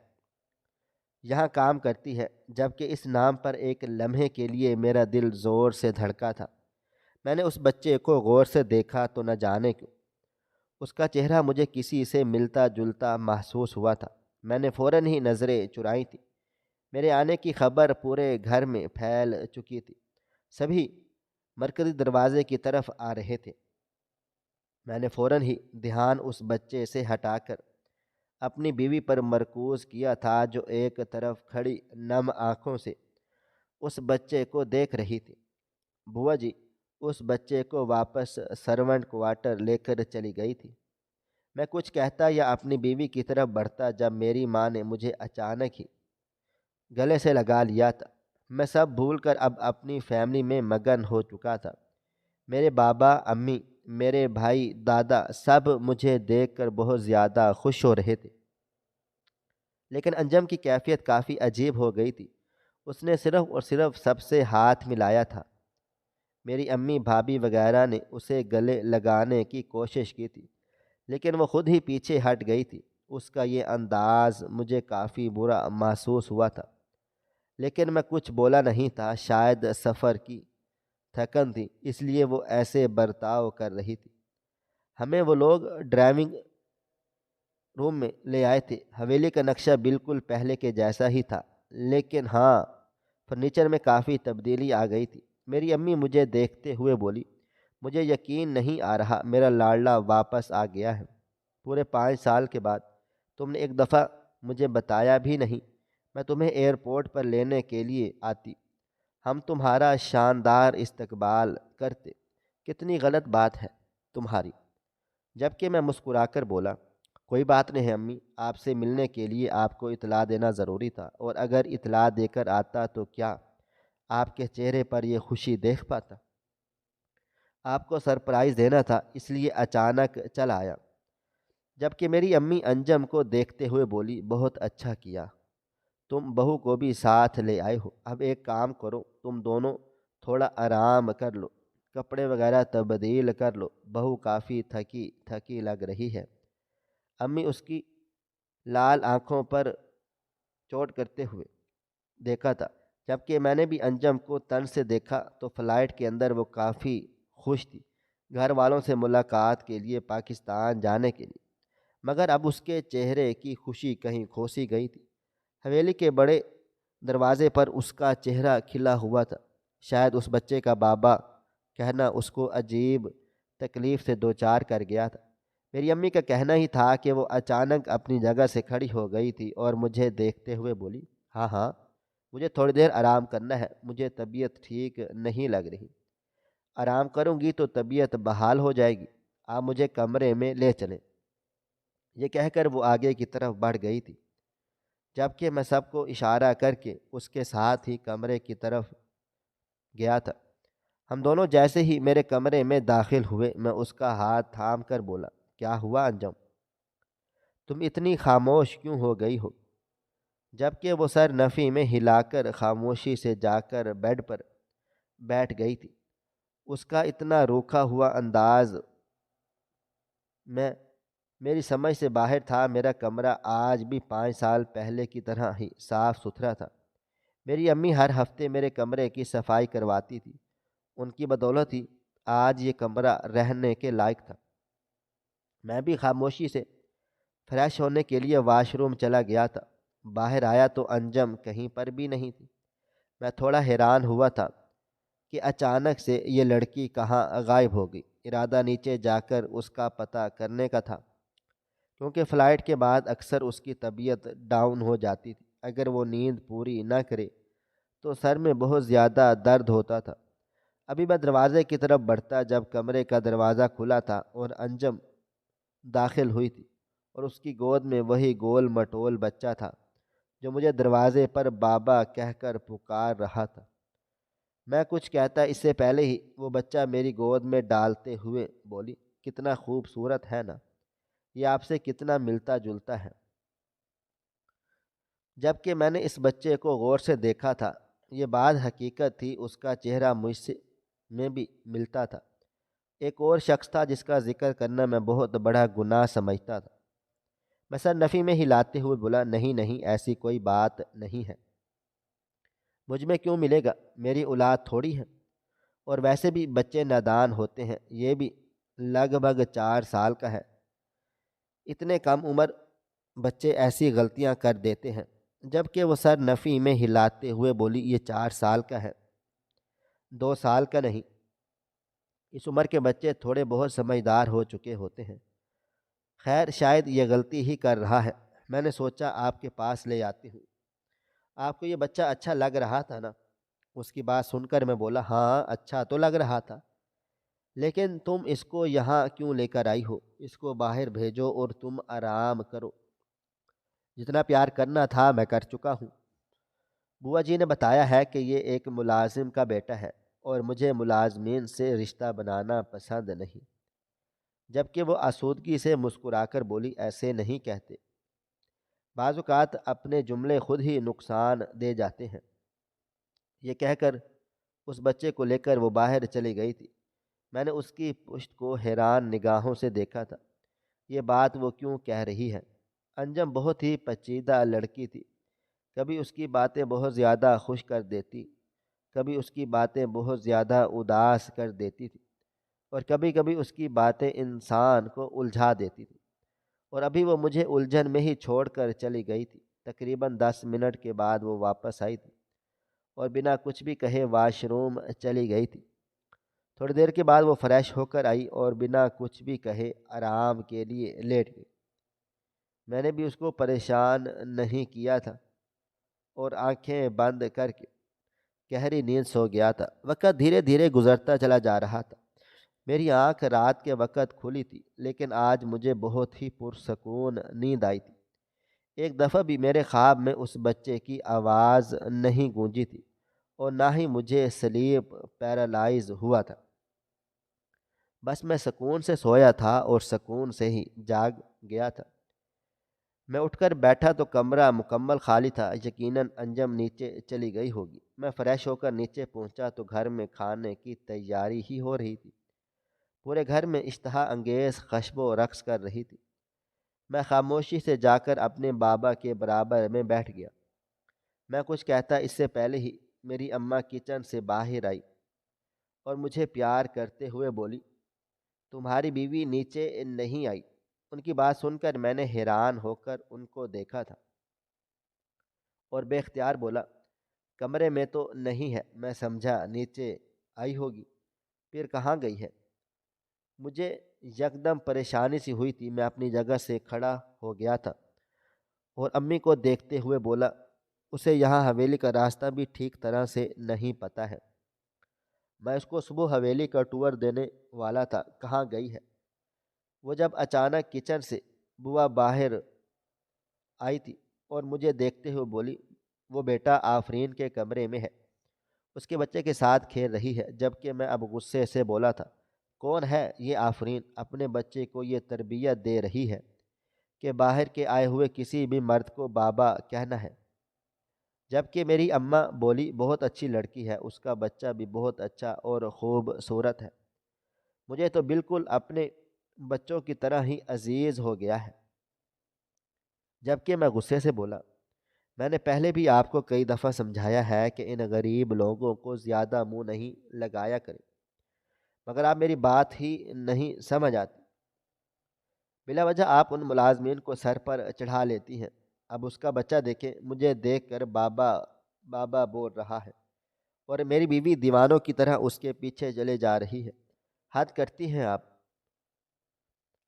یہاں کام کرتی ہے۔ جبکہ اس نام پر ایک لمحے کے لیے میرا دل زور سے دھڑکا تھا۔ میں نے اس بچے کو غور سے دیکھا تو نہ جانے کیوں اس کا چہرہ مجھے کسی سے ملتا جلتا محسوس ہوا تھا۔ میں نے فوراً ہی نظریں چرائی تھی۔ میرے آنے کی خبر پورے گھر میں پھیل چکی تھی، سبھی مرکزی دروازے کی طرف آ رہے تھے۔ میں نے فوراً ہی دھیان اس بچے سے ہٹا کر اپنی بیوی پر مرکوز کیا تھا، جو ایک طرف کھڑی نم آنکھوں سے اس بچے کو دیکھ رہی تھی۔ بوا جی اس بچے کو واپس سرونٹ کوارٹر لے کر چلی گئی تھی۔ میں کچھ کہتا یا اپنی بیوی کی طرف بڑھتا جب میری ماں نے مجھے اچانک ہی گلے سے لگا لیا تھا۔ میں سب بھول کر اب اپنی فیملی میں مگن ہو چکا تھا۔ میرے بابا، امی، میرے بھائی، دادا سب مجھے دیکھ کر بہت زیادہ خوش ہو رہے تھے، لیکن انجم کی کیفیت کافی عجیب ہو گئی تھی۔ اس نے صرف اور صرف سب سے ہاتھ ملایا تھا۔ میری امی، بھابھی وغیرہ نے اسے گلے لگانے کی کوشش کی تھی، لیکن وہ خود ہی پیچھے ہٹ گئی تھی۔ اس کا یہ انداز مجھے کافی برا محسوس ہوا تھا، لیکن میں کچھ بولا نہیں تھا۔ شاید سفر کی تھکن تھی، اس لیے وہ ایسے برتاؤ کر رہی تھی۔ ہمیں وہ لوگ ڈرائیونگ روم میں لے آئے تھے۔ حویلی کا نقشہ بالکل پہلے کے جیسا ہی تھا، لیکن ہاں، فرنیچر میں کافی تبدیلی آ گئی تھی۔ میری امی مجھے دیکھتے ہوئے بولی، مجھے یقین نہیں آ رہا میرا لاڈلا واپس آ گیا ہے۔ پورے 5 سال کے بعد تم نے ایک دفعہ مجھے بتایا بھی نہیں۔ میں تمہیں ایئرپورٹ پر لینے کے لیے آتی، ہم تمہارا شاندار استقبال کرتے۔ کتنی غلط بات ہے تمہاری۔ جبکہ میں مسکرا کر بولا، کوئی بات نہیں ہے امی، آپ سے ملنے کے لیے آپ کو اطلاع دینا ضروری تھا، اور اگر اطلاع دے کر آتا تو کیا آپ کے چہرے پر یہ خوشی دیکھ پاتا؟ آپ کو سرپرائز دینا تھا، اس لیے اچانک چل آیا۔ جبکہ میری امی انجم کو دیکھتے ہوئے بولی، بہت اچھا کیا، تم بہو کو بھی ساتھ لے آئے ہو۔ اب ایک کام کرو، تم دونوں تھوڑا آرام کر لو، کپڑے وغیرہ تبدیل کر لو، بہو کافی تھکی تھکی لگ رہی ہے۔ امی اس کی لال آنکھوں پر چوٹ کرتے ہوئے دیکھا تھا۔ جبکہ میں نے بھی انجم کو تن سے دیکھا تو فلائٹ کے اندر وہ کافی خوش تھی، گھر والوں سے ملاقات کے لیے پاکستان جانے کے لیے۔ مگر اب اس کے چہرے کی خوشی کہیں کھوسی گئی تھی۔ حویلی کے بڑے دروازے پر اس کا چہرہ کھلا ہوا تھا۔ شاید اس بچے کا بابا کہنا اس کو عجیب تکلیف سے دوچار کر گیا تھا۔ میری امی کا کہنا ہی تھا کہ وہ اچانک اپنی جگہ سے کھڑی ہو گئی تھی اور مجھے دیکھتے ہوئے بولی، ہاں ہاں، مجھے تھوڑی دیر آرام کرنا ہے، مجھے طبیعت ٹھیک نہیں لگ رہی۔ آرام کروں گی تو طبیعت بحال ہو جائے گی، آپ مجھے کمرے میں لے چلیں۔ یہ کہہ کر وہ آگے کی طرف بڑھ گئی تھی، جبکہ میں سب کو اشارہ کر کے اس کے ساتھ ہی کمرے کی طرف گیا تھا۔ ہم دونوں جیسے ہی میرے کمرے میں داخل ہوئے، میں اس کا ہاتھ تھام کر بولا، کیا ہوا انجم؟ تم اتنی خاموش کیوں ہو گئی ہو؟ جبکہ وہ سر نفی میں ہلا کر خاموشی سے جا کر بیڈ پر بیٹھ گئی تھی۔ اس کا اتنا روکھا ہوا انداز میں میری سمجھ سے باہر تھا۔ میرا کمرہ آج بھی 5 سال پہلے کی طرح ہی صاف ستھرا تھا۔ میری امی ہر ہفتے میرے کمرے کی صفائی کرواتی تھی، ان کی بدولت ہی آج یہ کمرہ رہنے کے لائق تھا۔ میں بھی خاموشی سے فریش ہونے کے لیے واش روم چلا گیا تھا۔ باہر آیا تو انجم کہیں پر بھی نہیں تھی۔ میں تھوڑا حیران ہوا تھا کہ اچانک سے یہ لڑکی کہاں غائب ہو گئی۔ ارادہ نیچے جا کر اس کا پتہ کرنے کا تھا، کیونکہ فلائٹ کے بعد اکثر اس کی طبیعت ڈاؤن ہو جاتی تھی۔ اگر وہ نیند پوری نہ کرے تو سر میں بہت زیادہ درد ہوتا تھا۔ ابھی میں دروازے کی طرف بڑھتا جب کمرے کا دروازہ کھلا تھا اور انجم داخل ہوئی تھی، اور اس کی گود میں وہی گول مٹول بچہ تھا جو مجھے دروازے پر بابا کہہ کر پکار رہا تھا۔ میں کچھ کہتا اس سے پہلے ہی وہ بچہ میری گود میں ڈالتے ہوئے بولی، کتنا خوبصورت ہے نا، یہ آپ سے کتنا ملتا جلتا ہے۔ جبکہ میں نے اس بچے کو غور سے دیکھا تھا، یہ بات حقیقت تھی، اس کا چہرہ مجھ سے میں بھی ملتا تھا۔ ایک اور شخص تھا جس کا ذکر کرنا میں بہت بڑا گناہ سمجھتا تھا۔ میں سر نفی میں ہلاتے ہوئے بولا، نہیں نہیں، ایسی کوئی بات نہیں ہے، مجھ میں کیوں ملے گا، میری اولاد تھوڑی ہے، اور ویسے بھی بچے نادان ہوتے ہیں، یہ بھی لگ بھگ 4 سال کا ہے۔ اتنے کم عمر بچے ایسی غلطیاں کر دیتے ہیں۔ جبکہ وہ سر نفی میں ہلاتے ہوئے بولی، یہ 4 سال کا ہے، 2 سال کا نہیں۔ اس عمر کے بچے تھوڑے بہت سمجھدار ہو چکے ہوتے ہیں۔ خیر، شاید یہ غلطی ہی کر رہا ہے، میں نے سوچا آپ کے پاس لے آتی ہوں۔ آپ کو یہ بچہ اچھا لگ رہا تھا نا؟ اس کی بات سن کر میں بولا، ہاں اچھا تو لگ رہا تھا، لیکن تم اس کو یہاں کیوں لے کر آئی ہو؟ اس کو باہر بھیجو اور تم آرام کرو، جتنا پیار کرنا تھا میں کر چکا ہوں۔ بوا جی نے بتایا ہے کہ یہ ایک ملازم کا بیٹا ہے، اور مجھے ملازمین سے رشتہ بنانا پسند نہیں۔ جبکہ وہ آسودگی سے مسکرا کر بولی، ایسے نہیں کہتے، بعض اوقات اپنے جملے خود ہی نقصان دے جاتے ہیں۔ یہ کہہ کر اس بچے کو لے کر وہ باہر چلی گئی تھی۔ میں نے اس کی پشت کو حیران نگاہوں سے دیکھا تھا، یہ بات وہ کیوں کہہ رہی ہے؟ انجم بہت ہی پیچیدہ لڑکی تھی، کبھی اس کی باتیں بہت زیادہ خوش کر دیتی، کبھی اس کی باتیں بہت زیادہ اداس کر دیتی تھی، اور کبھی کبھی اس کی باتیں انسان کو الجھا دیتی تھی۔ اور ابھی وہ مجھے الجھن میں ہی چھوڑ کر چلی گئی تھی۔ تقریباً 10 منٹ کے بعد وہ واپس آئی تھی اور بنا کچھ بھی کہے واش روم چلی گئی تھی۔ تھوڑی دیر کے بعد وہ فریش ہو کر آئی اور بنا کچھ بھی کہے آرام کے لیے لیٹ گئی۔ میں نے بھی اس کو پریشان نہیں کیا تھا، اور آنکھیں بند کر کے گہری نیند سو گیا تھا۔ وقت دھیرے دھیرے گزرتا چلا جا رہا تھا۔ میری آنکھ رات کے وقت کھلی تھی، لیکن آج مجھے بہت ہی پرسکون نیند آئی تھی۔ ایک دفعہ بھی میرے خواب میں اس بچے کی آواز نہیں گونجی تھی، اور نہ ہی مجھے سلیپ پیرالائز ہوا تھا۔ بس میں سکون سے سویا تھا اور سکون سے ہی جاگ گیا تھا۔ میں اٹھ کر بیٹھا تو کمرہ مکمل خالی تھا۔ یقیناً انجم نیچے چلی گئی ہوگی۔ میں فریش ہو کر نیچے پہنچا تو گھر میں کھانے کی تیاری ہی ہو رہی تھی۔ پورے گھر میں اشتہا انگیز خوشبو رقص کر رہی تھی۔ میں خاموشی سے جا کر اپنے بابا کے برابر میں بیٹھ گیا۔ میں کچھ کہتا اس سے پہلے ہی میری اماں کچن سے باہر آئی اور مجھے پیار کرتے ہوئے بولی، تمہاری بیوی نیچے نہیں آئی؟ ان کی بات سن کر میں نے حیران ہو کر ان کو دیکھا تھا اور بے اختیار بولا، کمرے میں تو نہیں ہے۔ میں سمجھا نیچے آئی ہوگی، پھر کہاں گئی ہے؟ مجھے یکدم پریشانی سی ہوئی تھی۔ میں اپنی جگہ سے کھڑا ہو گیا تھا اور امی کو دیکھتے ہوئے بولا، اسے یہاں حویلی کا راستہ بھی ٹھیک طرح سے نہیں پتہ ہے۔ میں اس کو صبح حویلی کا ٹور دینے والا تھا، کہاں گئی ہے؟ وہ جب اچانک کچن سے بوا باہر آئی تھی اور مجھے دیکھتے ہوئے بولی، وہ بیٹا آفرین کے کمرے میں ہے، اس کے بچے کے ساتھ کھیل رہی ہے۔ جبکہ میں اب غصے سے بولا تھا، کون ہے یہ آفرین؟ اپنے بچے کو یہ تربیت دے رہی ہے کہ باہر کے آئے ہوئے کسی بھی مرد کو بابا کہنا ہے؟ جبکہ میری اماں بولی، بہت اچھی لڑکی ہے، اس کا بچہ بھی بہت اچھا اور خوبصورت ہے، مجھے تو بالکل اپنے بچوں کی طرح ہی عزیز ہو گیا ہے۔ جبکہ میں غصے سے بولا، میں نے پہلے بھی آپ کو کئی دفعہ سمجھایا ہے کہ ان غریب لوگوں کو زیادہ منہ نہیں لگایا کریں، مگر آپ میری بات ہی نہیں سمجھ آتی۔ بلا وجہ آپ ان ملازمین کو سر پر چڑھا لیتی ہیں۔ اب اس کا بچہ دیکھیں، مجھے دیکھ کر بابا بابا بول رہا ہے، اور میری بیوی دیوانوں کی طرح اس کے پیچھے چلے جا رہی ہے۔ حد کرتی ہیں آپ۔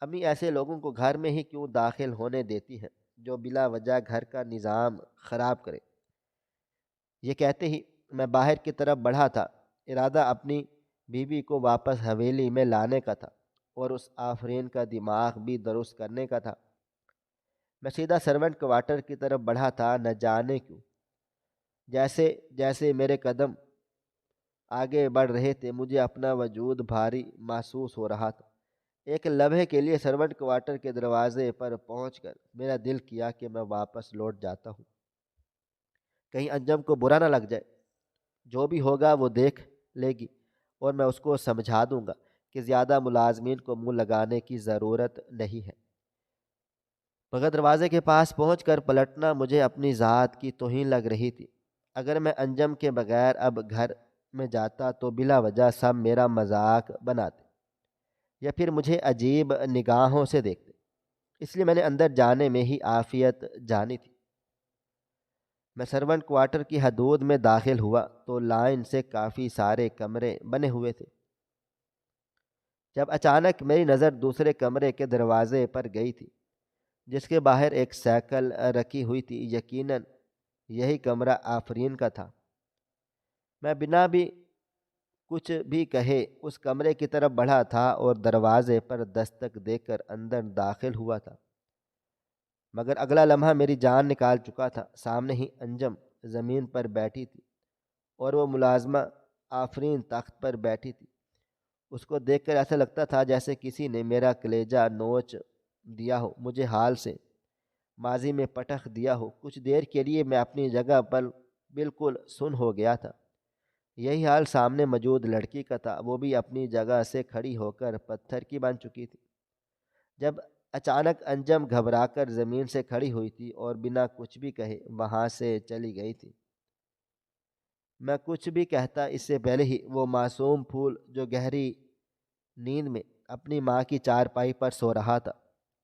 امی ایسے لوگوں کو گھر میں ہی کیوں داخل ہونے دیتی ہیں جو بلا وجہ گھر کا نظام خراب کرے؟ یہ کہتے ہی میں باہر کی طرف بڑھا تھا۔ ارادہ اپنی بیوی کو واپس حویلی میں لانے کا تھا اور اس آفرین کا دماغ بھی درست کرنے کا تھا۔ میں سیدھا سرونٹ کوارٹر کی طرف بڑھا تھا، نہ جانے کیوں جیسے جیسے میرے قدم آگے بڑھ رہے تھے مجھے اپنا وجود بھاری محسوس ہو رہا تھا۔ ایک لمحے کے لیے سرونٹ کوارٹر کے دروازے پر پہنچ کر میرا دل کیا کہ میں واپس لوٹ جاتا ہوں، کہیں انجم کو برا نہ لگ جائے۔ جو بھی ہوگا وہ دیکھ لے گی اور میں اس کو سمجھا دوں گا کہ زیادہ ملازمین کو منہ لگانے کی ضرورت نہیں ہے۔ مگر دروازے کے پاس پہنچ کر پلٹنا مجھے اپنی ذات کی توہین لگ رہی تھی۔ اگر میں انجم کے بغیر اب گھر میں جاتا تو بلا وجہ سب میرا مذاق بناتے یا پھر مجھے عجیب نگاہوں سے دیکھتے، اس لیے میں نے اندر جانے میں ہی عافیت جانی تھی۔ میں سرونٹ کوارٹر کی حدود میں داخل ہوا تو لائن سے کافی سارے کمرے بنے ہوئے تھے۔ جب اچانک میری نظر دوسرے کمرے کے دروازے پر گئی تھی جس کے باہر ایک سائیکل رکھی ہوئی تھی، یقیناً یہی کمرہ آفرین کا تھا۔ میں بنا بھی کچھ بھی کہے اس کمرے کی طرف بڑھا تھا اور دروازے پر دستک دے کر اندر داخل ہوا تھا، مگر اگلا لمحہ میری جان نکال چکا تھا۔ سامنے ہی انجم زمین پر بیٹھی تھی اور وہ ملازمہ آفرین تخت پر بیٹھی تھی۔ اس کو دیکھ کر ایسا لگتا تھا جیسے کسی نے میرا کلیجہ نوچ دیا ہو، مجھے حال سے ماضی میں پٹخ دیا ہو۔ کچھ دیر کے لیے میں اپنی جگہ پر بالکل سن ہو گیا تھا۔ یہی حال سامنے موجود لڑکی کا تھا، وہ بھی اپنی جگہ سے کھڑی ہو کر پتھر کی بن چکی تھی۔ جب اچانک انجم گھبرا کر زمین سے کھڑی ہوئی تھی اور بنا کچھ بھی کہے وہاں سے چلی گئی تھی۔ میں کچھ بھی کہتا اس سے پہلے ہی وہ معصوم پھول جو گہری نیند میں اپنی ماں کی چارپائی پر سو رہا تھا،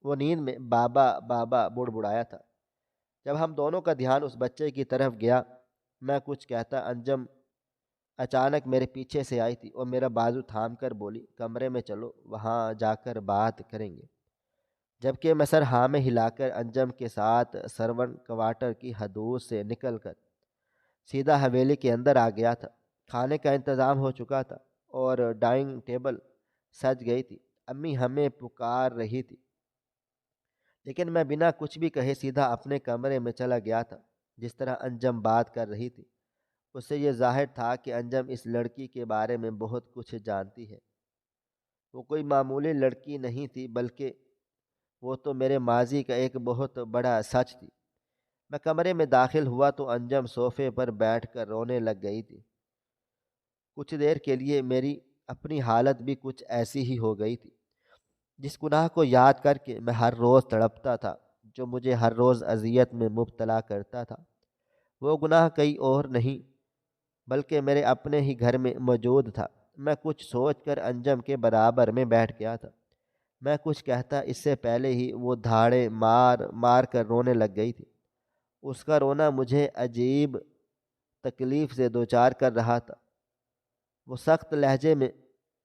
وہ نیند میں بابا بابا بڑبڑایا تھا۔ جب ہم دونوں کا دھیان اس بچے کی طرف گیا، میں کچھ کہتا انجم اچانک میرے پیچھے سے آئی تھی اور میرا بازو تھام کر بولی، کمرے میں چلو، وہاں جا کر بات کریں گے۔ جبکہ میں سر ہاں میں ہلا کر انجم کے ساتھ سرون کوارٹر کی حدود سے نکل کر سیدھا حویلی کے اندر آ گیا تھا۔ کھانے کا انتظام ہو چکا تھا اور ڈائننگ ٹیبل سج گئی تھی۔ امی ہمیں پکار رہی تھی، لیکن میں بنا کچھ بھی کہے سیدھا اپنے کمرے میں چلا گیا تھا۔ جس طرح انجم بات کر رہی تھی، اس سے یہ ظاہر تھا کہ انجم اس لڑکی کے بارے میں بہت کچھ جانتی ہے۔ وہ کوئی معمولی لڑکی نہیں تھی، بلکہ وہ تو میرے ماضی کا ایک بہت بڑا سچ تھی۔ میں کمرے میں داخل ہوا تو انجم صوفے پر بیٹھ کر رونے لگ گئی تھی۔ کچھ دیر کے لیے میری اپنی حالت بھی کچھ ایسی ہی ہو گئی تھی۔ جس گناہ کو یاد کر کے میں ہر روز تڑپتا تھا، جو مجھے ہر روز اذیت میں مبتلا کرتا تھا، وہ گناہ کئی اور نہیں بلکہ میرے اپنے ہی گھر میں موجود تھا۔ میں کچھ سوچ کر انجم کے برابر میں بیٹھ گیا تھا۔ میں کچھ کہتا اس سے پہلے ہی وہ دھاڑے مار مار کر رونے لگ گئی تھی۔ اس کا رونا مجھے عجیب تکلیف سے دوچار کر رہا تھا۔ وہ سخت لہجے میں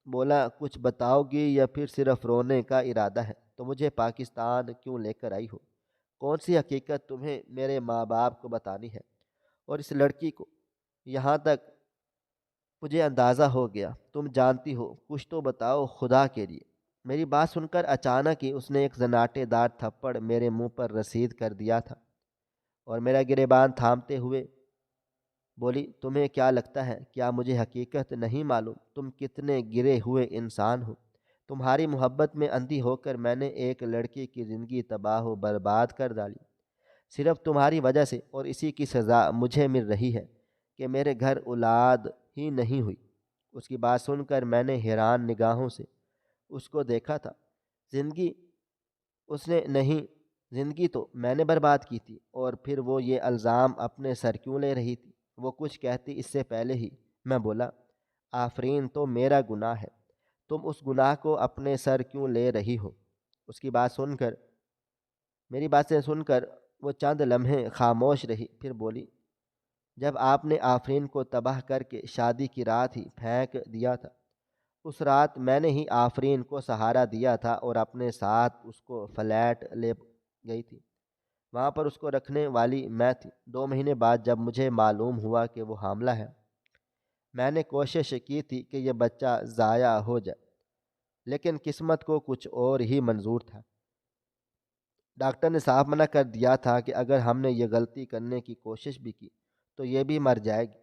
بولا، کچھ بتاؤ گی یا پھر صرف رونے کا ارادہ ہے؟ تو مجھے پاکستان کیوں لے کر آئی ہو؟ کون سی حقیقت تمہیں میرے ماں باپ کو بتانی ہے؟ اور اس لڑکی کو یہاں تک مجھے اندازہ ہو گیا، تم جانتی ہو، کچھ تو بتاؤ خدا کے لیے۔ میری بات سن کر اچانک ہی اس نے ایک زناٹے دار تھپڑ میرے منہ پر رسید کر دیا تھا اور میرا گریبان تھامتے ہوئے بولی، تمہیں کیا لگتا ہے؟ کیا مجھے حقیقت نہیں معلوم؟ تم کتنے گرے ہوئے انسان ہو۔ تمہاری محبت میں اندھی ہو کر میں نے ایک لڑکی کی زندگی تباہ و برباد کر ڈالی، صرف تمہاری وجہ سے، اور اسی کی سزا مجھے مل رہی ہے کہ میرے گھر اولاد ہی نہیں ہوئی۔ اس کی بات سن کر میں نے حیران نگاہوں سے اس کو دیکھا تھا۔ زندگی اس نے نہیں، زندگی تو میں نے برباد کی تھی، اور پھر وہ یہ الزام اپنے سر کیوں لے رہی تھی؟ وہ کچھ کہتی اس سے پہلے ہی میں بولا، آفرین تو میرا گناہ ہے، تم اس گناہ کو اپنے سر کیوں لے رہی ہو؟ اس کی بات سن کر میری باتیں سن کر وہ چند لمحے خاموش رہی، پھر بولی، جب آپ نے آفرین کو تباہ کر کے شادی کی رات ہی پھینک دیا تھا، اس رات میں نے ہی آفرین کو سہارا دیا تھا اور اپنے ساتھ اس کو فلیٹ لے گئی تھی۔ وہاں پر اس کو رکھنے والی میں تھی۔ 2 مہینے بعد جب مجھے معلوم ہوا کہ وہ حاملہ ہے، میں نے کوشش کی تھی کہ یہ بچہ ضائع ہو جائے، لیکن قسمت کو کچھ اور ہی منظور تھا۔ ڈاکٹر نے صاف منع کر دیا تھا کہ اگر ہم نے یہ غلطی کرنے کی کوشش بھی کی تو یہ بھی مر جائے گی۔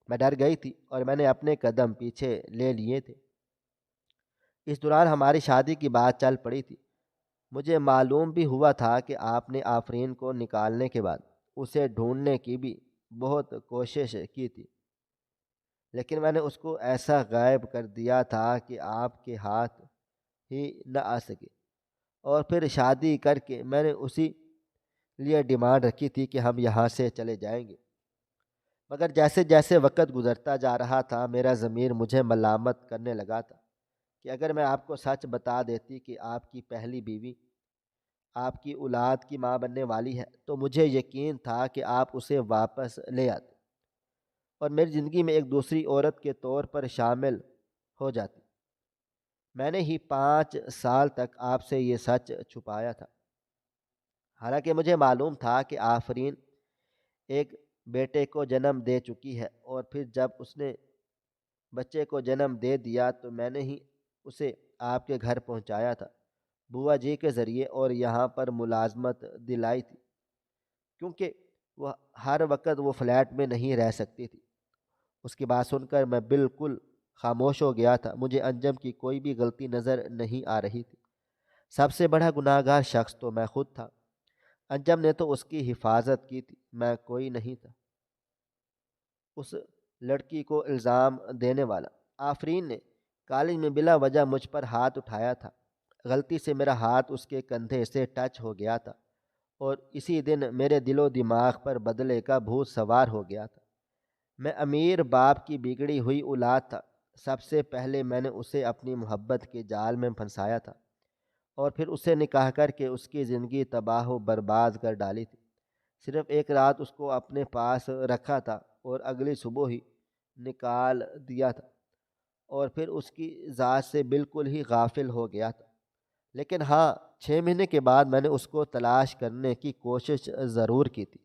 میں ڈر گئی تھی اور میں نے اپنے قدم پیچھے لے لیے تھے۔ اس دوران ہماری شادی کی بات چل پڑی تھی۔ مجھے معلوم بھی ہوا تھا کہ آپ نے آفرین کو نکالنے کے بعد اسے ڈھونڈنے کی بھی بہت کوشش کی تھی، لیکن میں نے اس کو ایسا غائب کر دیا تھا کہ آپ کے ہاتھ ہی نہ آ سکے۔ اور پھر شادی کر کے میں نے اسی لیے ڈیمانڈ رکھی تھی کہ ہم یہاں سے چلے جائیں گے، مگر جیسے جیسے وقت گزرتا جا رہا تھا میرا ضمیر مجھے ملامت کرنے لگا تھا کہ اگر میں آپ کو سچ بتا دیتی کہ آپ کی پہلی بیوی آپ کی اولاد کی ماں بننے والی ہے، تو مجھے یقین تھا کہ آپ اسے واپس لے آتے اور میری زندگی میں ایک دوسری عورت کے طور پر شامل ہو جاتی۔ میں نے ہی 5 سال تک آپ سے یہ سچ چھپایا تھا، حالانکہ مجھے معلوم تھا کہ آفرین ایک بیٹے کو جنم دے چکی ہے، اور پھر جب اس نے بچے کو جنم دے دیا تو میں نے ہی اسے آپ کے گھر پہنچایا تھا بوا جی کے ذریعے، اور یہاں پر ملازمت دلائی تھی، کیونکہ وہ ہر وقت وہ فلیٹ میں نہیں رہ سکتی تھی۔ اس کی بات سن کر میں بالکل خاموش ہو گیا تھا۔ مجھے انجم کی کوئی بھی غلطی نظر نہیں آ رہی تھی۔ سب سے بڑا گناہ گار شخص تو میں خود تھا۔ انجم نے تو اس کی حفاظت کی تھی، میں کوئی نہیں تھا اس لڑکی کو الزام دینے والا۔ آفرین نے کالج میں بلا وجہ مجھ پر ہاتھ اٹھایا تھا۔ غلطی سے میرا ہاتھ اس کے کندھے سے ٹچ ہو گیا تھا، اور اسی دن میرے دل و دماغ پر بدلے کا بھوت سوار ہو گیا تھا۔ میں امیر باپ کی بگڑی ہوئی اولاد تھا۔ سب سے پہلے میں نے اسے اپنی محبت کے جال میں پھنسایا تھا، اور پھر اسے نکاح کر کے اس کی زندگی تباہ و برباد کر ڈالی تھی۔ صرف ایک رات اس کو اپنے پاس رکھا تھا اور اگلی صبح ہی نکال دیا تھا، اور پھر اس کی ذات سے بالکل ہی غافل ہو گیا تھا۔ لیکن ہاں، 6 مہینے کے بعد میں نے اس کو تلاش کرنے کی کوشش ضرور کی تھی،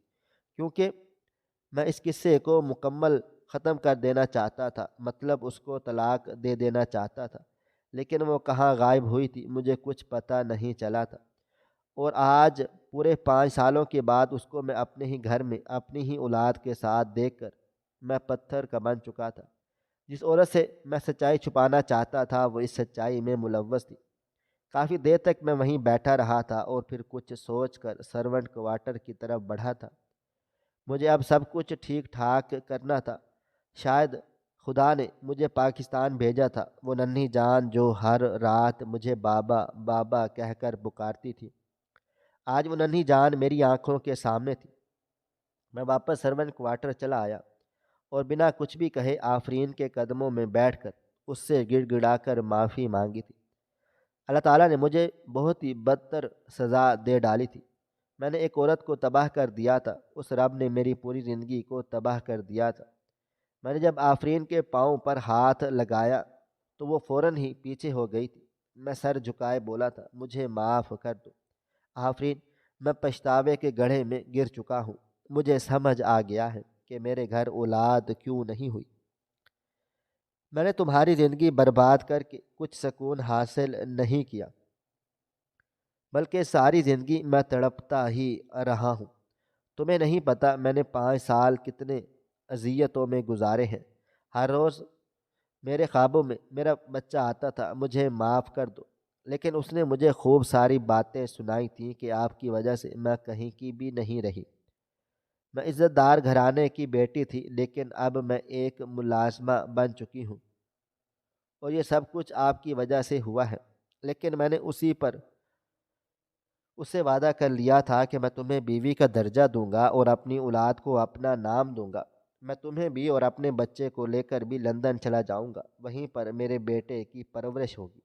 کیونکہ میں اس قصے کو مکمل ختم کر دینا چاہتا تھا، مطلب اس کو طلاق دے دینا چاہتا تھا، لیکن وہ کہاں غائب ہوئی تھی مجھے کچھ پتہ نہیں چلا تھا۔ اور آج پورے 5 سالوں کے بعد اس کو میں اپنے ہی گھر میں اپنی ہی اولاد کے ساتھ دیکھ کر میں پتھر کا بن چکا تھا۔ جس عورت سے میں سچائی چھپانا چاہتا تھا وہ اس سچائی میں ملوث تھی۔ کافی دیر تک میں وہیں بیٹھا رہا تھا اور پھر کچھ سوچ کر سرونٹ کوارٹر کی طرف بڑھا تھا۔ مجھے اب سب کچھ ٹھیک ٹھاک کرنا تھا۔ شاید خدا نے مجھے پاکستان بھیجا تھا۔ وہ ننھی جان جو ہر رات مجھے بابا بابا کہہ کر پکارتی تھی، آج وہ ننھی جان میری آنکھوں کے سامنے تھی۔ میں واپس سرونٹ کوارٹر چلا آیا اور بنا کچھ بھی کہے آفرین کے قدموں میں بیٹھ کر اس سے گڑ گڑا کر معافی مانگی تھی۔ اللہ تعالیٰ نے مجھے بہت ہی بدتر سزا دے ڈالی تھی۔ میں نے ایک عورت کو تباہ کر دیا تھا، اس رب نے میری پوری زندگی کو تباہ کر دیا تھا۔ میں نے جب آفرین کے پاؤں پر ہاتھ لگایا تو وہ فوراً ہی پیچھے ہو گئی تھی۔ میں سر جھکائے بولا تھا، مجھے معاف کر دو آفرین، میں پچھتاوے کے گڑھے میں گر چکا ہوں۔ مجھے سمجھ آ گیا ہے کہ میرے گھر اولاد کیوں نہیں ہوئی۔ میں نے تمہاری زندگی برباد کر کے کچھ سکون حاصل نہیں کیا، بلکہ ساری زندگی میں تڑپتا ہی رہا ہوں۔ تمہیں نہیں پتہ میں نے 5 سال کتنے اذیتوں میں گزارے ہیں۔ ہر روز میرے خوابوں میں میرا بچہ آتا تھا، مجھے معاف کر دو، لیکن اس نے مجھے خوب ساری باتیں سنائی تھیں کہ آپ کی وجہ سے میں کہیں کی بھی نہیں رہی۔ میں عزت دار گھرانے کی بیٹی تھی، لیکن اب میں ایک ملازمہ بن چکی ہوں اور یہ سب کچھ آپ کی وجہ سے ہوا ہے۔ لیکن میں نے اس سے وعدہ کر لیا تھا کہ میں تمہیں بیوی کا درجہ دوں گا اور اپنی اولاد کو اپنا نام دوں گا۔ میں تمہیں بھی اور اپنے بچے کو لے کر بھی لندن چلا جاؤں گا، وہیں پر میرے بیٹے کی پرورش ہوگی۔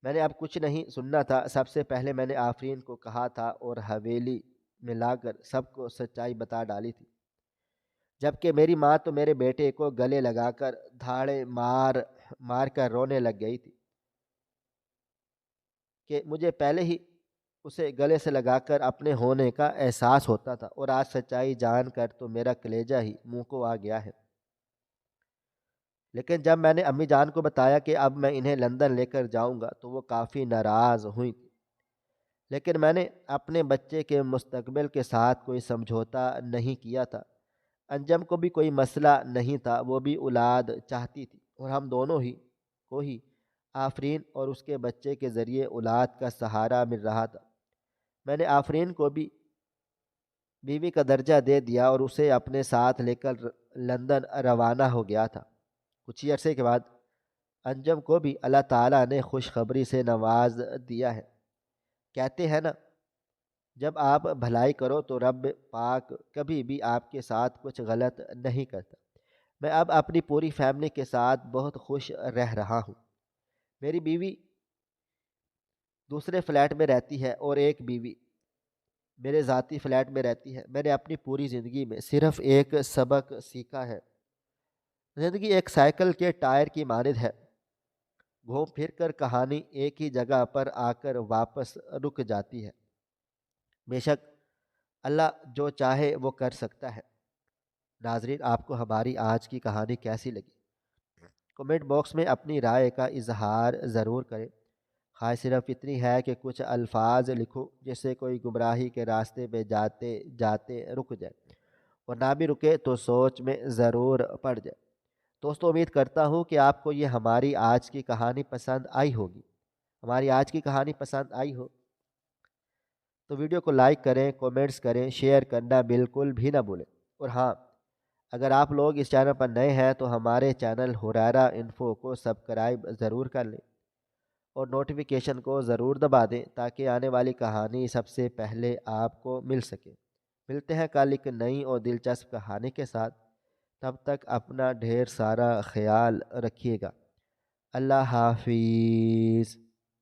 میں نے اب کچھ نہیں سننا تھا۔ سب سے پہلے میں نے آفرین کو کہا تھا اور حویلی میں لا کر سب کو سچائی بتا ڈالی تھی، جبکہ میری ماں تو میرے بیٹے کو گلے لگا کر دھاڑے مار مار کر رونے لگ گئی تھی کہ مجھے پہلے ہی اسے گلے سے لگا کر اپنے ہونے کا احساس ہوتا تھا، اور آج سچائی جان کر تو میرا کلیجہ ہی منہ کو آ گیا ہے۔ لیکن جب میں نے امی جان کو بتایا کہ اب میں انہیں لندن لے کر جاؤں گا تو وہ کافی ناراض ہوئی تھی، لیکن میں نے اپنے بچے کے مستقبل کے ساتھ کوئی سمجھوتا نہیں کیا تھا۔ انجم کو بھی کوئی مسئلہ نہیں تھا، وہ بھی اولاد چاہتی تھی اور ہم دونوں کو ہی آفرین اور اس کے بچے کے ذریعے اولاد کا سہارا مل رہا تھا۔ میں نے آفرین کو بھی بیوی کا درجہ دے دیا اور اسے اپنے ساتھ لے کر لندن روانہ ہو گیا تھا۔ کچھ ہی عرصے کے بعد انجم کو بھی اللہ تعالیٰ نے خوشخبری سے نواز دیا ہے۔ کہتے ہیں نا، جب آپ بھلائی کرو تو رب پاک کبھی بھی آپ کے ساتھ کچھ غلط نہیں کرتا۔ میں اب اپنی پوری فیملی کے ساتھ بہت خوش رہ رہا ہوں۔ میری بیوی دوسرے فلیٹ میں رہتی ہے اور ایک بیوی میرے ذاتی فلیٹ میں رہتی ہے۔ میں نے اپنی پوری زندگی میں صرف ایک سبق سیکھا ہے، زندگی ایک سائیکل کے ٹائر کی مانند ہے، گھوم پھر کر کہانی ایک ہی جگہ پر آ کر واپس رک جاتی ہے۔ بے شک اللہ جو چاہے وہ کر سکتا ہے۔ ناظرین، آپ کو ہماری آج کی کہانی کیسی لگی؟ کمنٹ باکس میں اپنی رائے کا اظہار ضرور کریں۔ خواہش صرف اتنی ہے کہ کچھ الفاظ لکھو جس سے کوئی گمراہی کے راستے پہ جاتے جاتے رک جائے، اور نہ بھی رکے تو سوچ میں ضرور پڑ جائے۔ دوستو، امید کرتا ہوں کہ آپ کو یہ ہماری آج کی کہانی پسند آئی ہوگی۔ ہماری آج کی کہانی پسند آئی ہو تو ویڈیو کو لائک کریں، کومنٹس کریں، شیئر کرنا بالکل بھی نہ بھولیں۔ اور ہاں، اگر آپ لوگ اس چینل پر نئے ہیں تو ہمارے چینل ہریرہ انفو کو سبسکرائب ضرور کر لیں اور نوٹیفیکیشن کو ضرور دبا دیں تاکہ آنے والی کہانی سب سے پہلے آپ کو مل سکے۔ ملتے ہیں کل ایک نئی اور دلچسپ کہانی کے ساتھ۔ تب تک اپنا ڈھیر سارا خیال رکھیے گا۔ اللہ حافظ۔